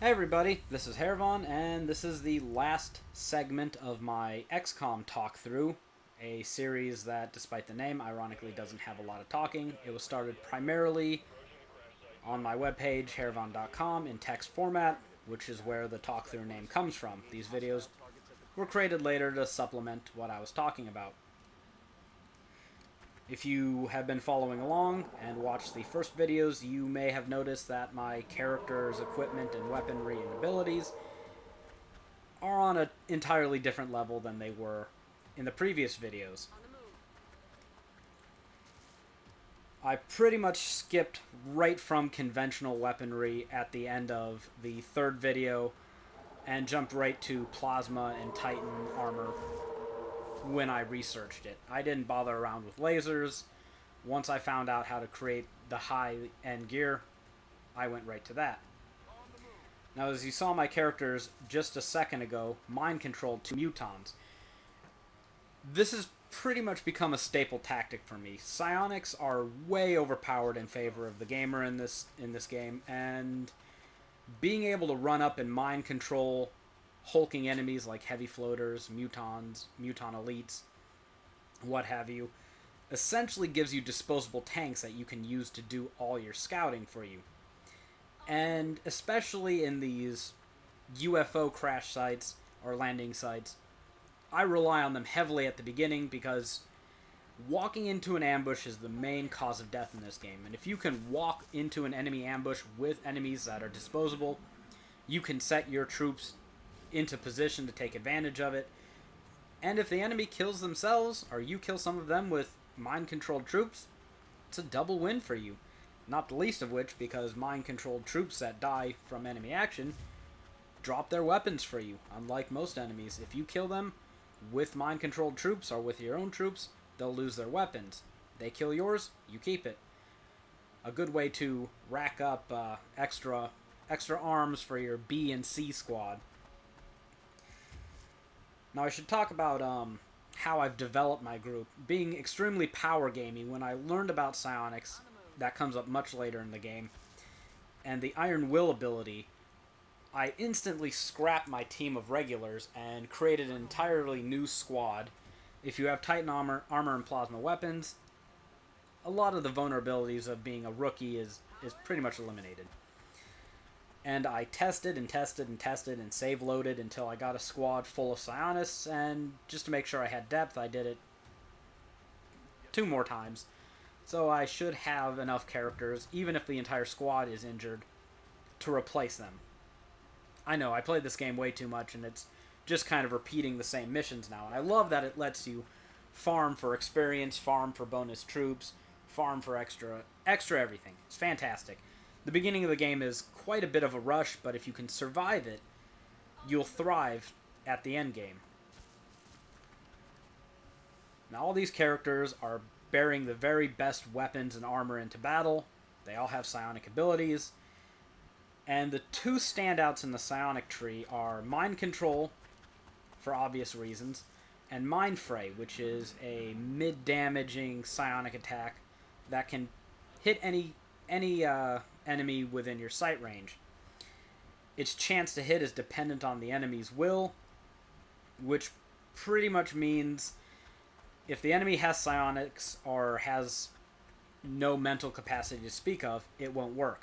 Hey everybody, this is Haeravon, and this is the last segment of my XCOM talk-through, a series that, despite the name, ironically doesn't have a lot of talking. It was started primarily on my webpage, Haeravon.com, in text format, which is where the talk-through name comes from. These videos were created later to supplement what I was talking about. If you have been following along and watched the first videos, you may have noticed that my character's equipment and weaponry and abilities are on an entirely different level than they were in the previous videos. I pretty much skipped right from conventional weaponry at the end of the third video and jumped right to plasma and titan armor when I researched it. I didn't bother around with lasers. Once I found out how to create the high-end gear, I went right to that. Now, as you saw my characters just a second ago, mind-controlled two mutons. This has pretty much become a staple tactic for me. Psionics are way overpowered in favor of the gamer in this game, and being able to run up and mind control hulking enemies like heavy floaters, mutons, muton elites, what have you, essentially gives you disposable tanks that you can use to do all your scouting for you. And especially in these UFO crash sites or landing sites, I rely on them heavily at the beginning because walking into an ambush is the main cause of death in this game. And if you can walk into an enemy ambush with enemies that are disposable, you can set your troops into position to take advantage of it. And if the enemy kills themselves, or you kill some of them with mind-controlled troops, it's a double win for you. Not the least of which, because mind-controlled troops that die from enemy action drop their weapons for you, unlike most enemies. If you kill them with mind-controlled troops or with your own troops, they'll lose their weapons. They kill yours, you keep it. A good way to rack up extra arms for your B and C squad. Now I should talk about how I've developed my group. Being extremely power gamey, when I learned about psionics, that comes up much later in the game, and the Iron Will ability, I instantly scrapped my team of regulars and created an entirely new squad. If you have Titan armor and plasma weapons, a lot of the vulnerabilities of being a rookie is pretty much eliminated. And I tested and tested and tested and save loaded until I got a squad full of psionists, and just to make sure I had depth, I did it 2 more times. So I should have enough characters, even if the entire squad is injured, to replace them. I know, I played this game way too much, and it's just kind of repeating the same missions now. And I love that it lets you farm for experience, farm for bonus troops, farm for extra everything. It's fantastic. The beginning of the game is quite a bit of a rush, but if you can survive it, you'll thrive at the end game. Now, all these characters are bearing the very best weapons and armor into battle. They all have psionic abilities. And the 2 standouts in the psionic tree are Mind Control, for obvious reasons, and Mind Fray, which is a mid-damaging psionic attack that can hit any enemy within your sight range. Its chance to hit is dependent on the enemy's will, which pretty much means if the enemy has psionics or has no mental capacity to speak of, it won't work.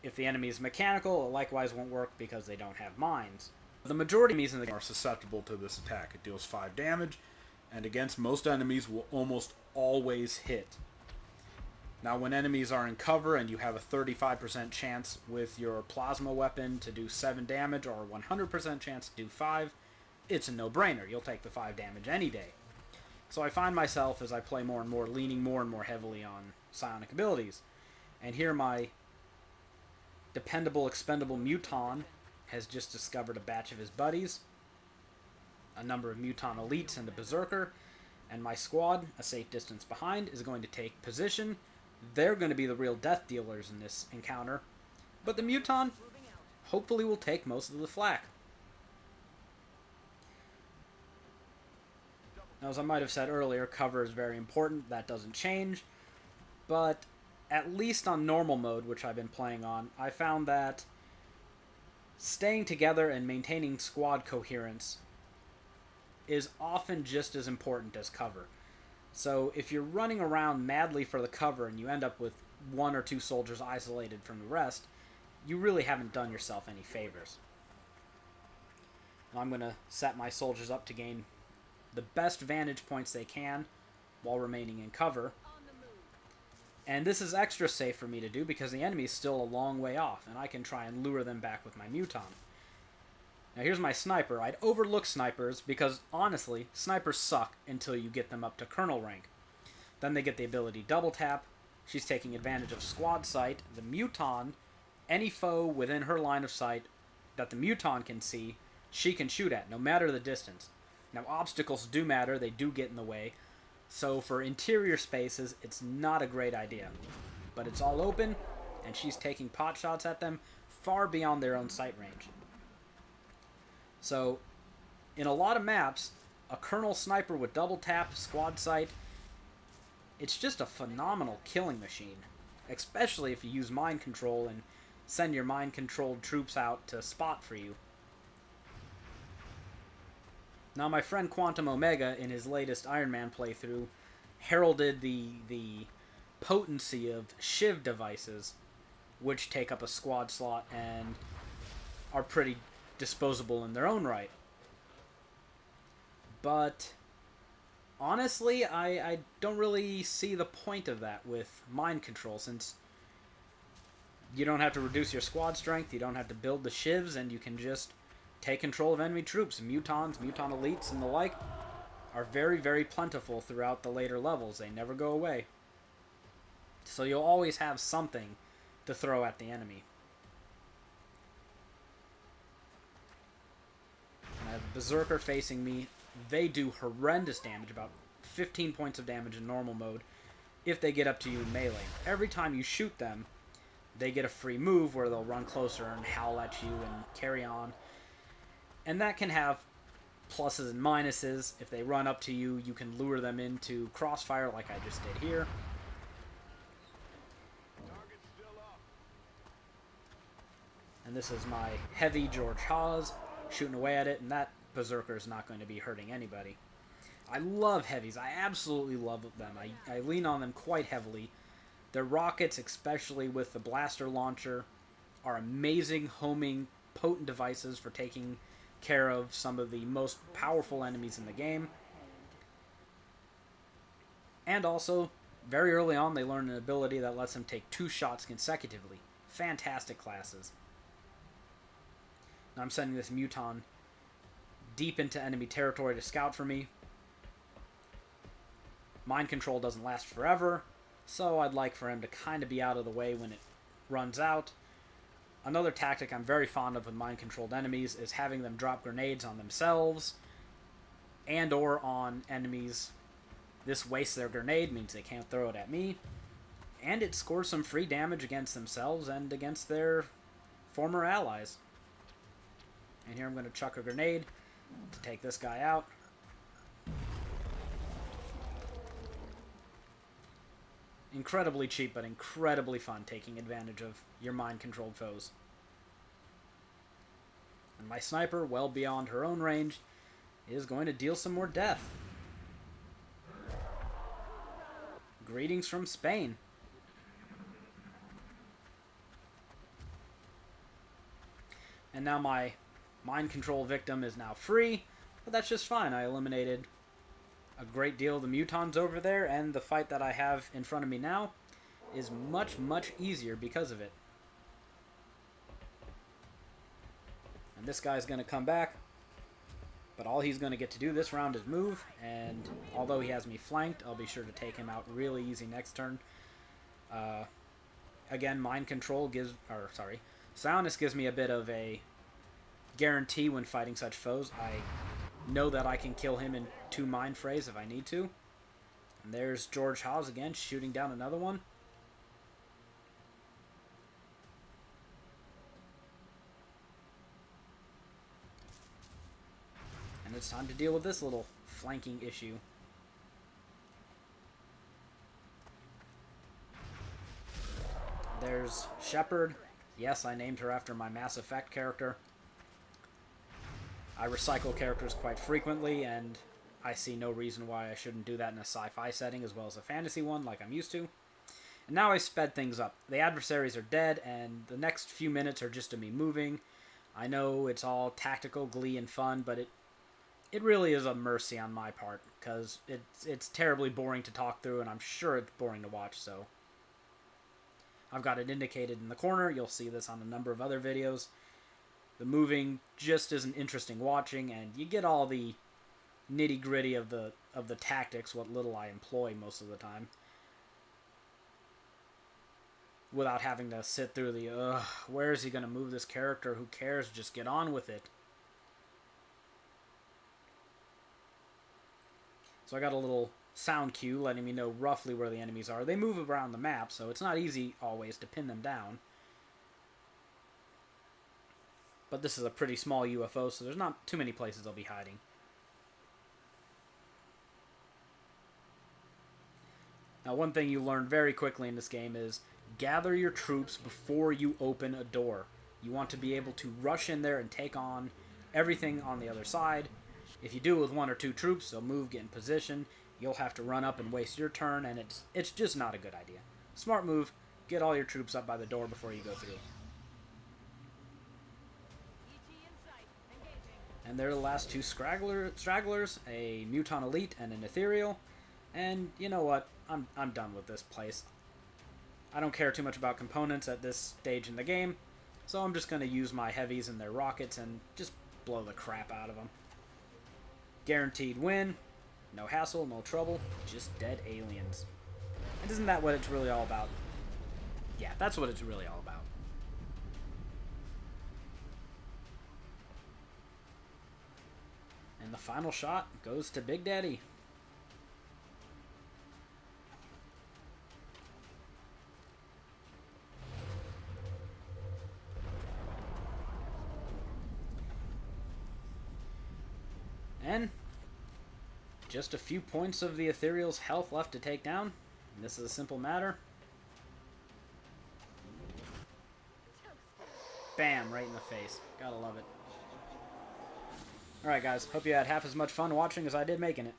If the enemy is mechanical, it likewise won't work because they don't have minds. The majority of enemies in the game are susceptible to this attack. It deals 5 damage, and against most enemies will almost always hit. Now, when enemies are in cover and you have a 35% chance with your plasma weapon to do 7 damage or 100% chance to do 5, it's a no-brainer. You'll take the 5 damage any day. So I find myself, as I play more and more, leaning more and more heavily on psionic abilities. And here my dependable, expendable muton has just discovered a batch of his buddies, a number of muton elites and a berserker, and my squad, a safe distance behind, is going to take position. They're going to be the real death dealers in this encounter, but the muton hopefully will take most of the flak. Now, as I might have said earlier, cover is very important. That doesn't change, but at least on normal mode, which I've been playing on, I found that staying together and maintaining squad coherence is often just as important as cover. So if you're running around madly for the cover and you end up with one or two soldiers isolated from the rest, you really haven't done yourself any favors. I'm going to set my soldiers up to gain the best vantage points they can while remaining in cover. And this is extra safe for me to do because the enemy is still a long way off, and I can try and lure them back with my Muton. Now here's my sniper. I'd overlook snipers because, honestly, snipers suck until you get them up to colonel rank. Then they get the ability double tap. She's taking advantage of squad sight. The Muton, any foe within her line of sight that the Muton can see, she can shoot at, no matter the distance. Now obstacles do matter, they do get in the way. So for interior spaces, it's not a great idea. But it's all open, and she's taking pot shots at them far beyond their own sight range. So, in a lot of maps, a Colonel Sniper with double tap, squad sight, it's just a phenomenal killing machine. Especially if you use mind control and send your mind-controlled troops out to spot for you. Now, my friend Quantum Omega, in his latest Iron Man playthrough, heralded the potency of Shiv devices, which take up a squad slot and are pretty disposable in their own right. But, honestly, I don't really see the point of that with mind control, since you don't have to reduce your squad strength, you don't have to build the Shivs, and you can just take control of enemy troops. Mutons, Muton Elites, and the like are very, very plentiful throughout the later levels. They never go away. So you'll always have something to throw at the enemy. And I have Berserker facing me. They do horrendous damage, about 15 points of damage in normal mode, if they get up to you in melee. Every time you shoot them, they get a free move where they'll run closer and howl at you and carry on. And that can have pluses and minuses. If they run up to you, you can lure them into crossfire like I just did here. And this is my heavy George Haas shooting away at it, and that Berserker is not going to be hurting anybody. I love heavies. I absolutely love them. I lean on them quite heavily. Their rockets, especially with the blaster launcher, are amazing homing, potent devices for taking care of some of the most powerful enemies in the game. And also, very early on, they learn an ability that lets them take 2 shots consecutively. Fantastic classes. Now I'm sending this Muton deep into enemy territory to scout for me. Mind control doesn't last forever, so I'd like for him to kind of be out of the way when it runs out. Another tactic I'm very fond of with mind-controlled enemies is having them drop grenades on themselves and or on enemies. This wastes their grenade, means they can't throw it at me, and it scores some free damage against themselves and against their former allies. And here I'm going to chuck a grenade to take this guy out. Incredibly cheap, but incredibly fun, taking advantage of your mind-controlled foes. And my sniper, well beyond her own range, is going to deal some more death. Greetings from Spain. And now my mind control victim is now free, but that's just fine. I eliminated a great deal of the Mutons over there, and the fight that I have in front of me now is much, much easier because of it. And this guy's going to come back, but all he's going to get to do this round is move, and although he has me flanked, I'll be sure to take him out really easy next turn. Again, mind control gives, soundness gives me a bit of a guarantee when fighting such foes. I know that I can kill him in 2 mind frays if I need to. And there's George Haas again, shooting down another one. And it's time to deal with this little flanking issue. There's Shepard. Yes, I named her after my Mass Effect character. I recycle characters quite frequently, and I see no reason why I shouldn't do that in a sci-fi setting as well as a fantasy one like I'm used to. And now I sped things up. The adversaries are dead, and the next few minutes are just of me moving. I know it's all tactical glee and fun, but it really is a mercy on my part, because it's terribly boring to talk through, and I'm sure it's boring to watch, so I've got it indicated in the corner. You'll see this on a number of other videos. The moving just isn't interesting watching, and you get all the nitty-gritty of the tactics, what little I employ most of the time, without having to sit through the, where is he going to move this character? Who cares? Just get on with it. So I got a little sound cue letting me know roughly where the enemies are. They move around the map, so it's not easy always to pin them down. But this is a pretty small UFO, so there's not too many places they'll be hiding. Now, one thing you learn very quickly in this game is gather your troops before you open a door. You want to be able to rush in there and take on everything on the other side. If you do it with 1 or 2 troops, they'll move, get in position. You'll have to run up and waste your turn, and it's just not a good idea. Smart move, get all your troops up by the door before you go through. And they're the last 2 stragglers, a Muton Elite and an Ethereal. And you know what? I'm done with this place. I don't care too much about components at this stage in the game, so I'm just going to use my heavies and their rockets and just blow the crap out of them. Guaranteed win. No hassle, no trouble, just dead aliens. And isn't that what it's really all about? Yeah, that's what it's really all about. And the final shot goes to Big Daddy. And just a few points of the Ethereal's health left to take down. And this is a simple matter. Bam, right in the face. Gotta love it. Alright guys, hope you had half as much fun watching as I did making it.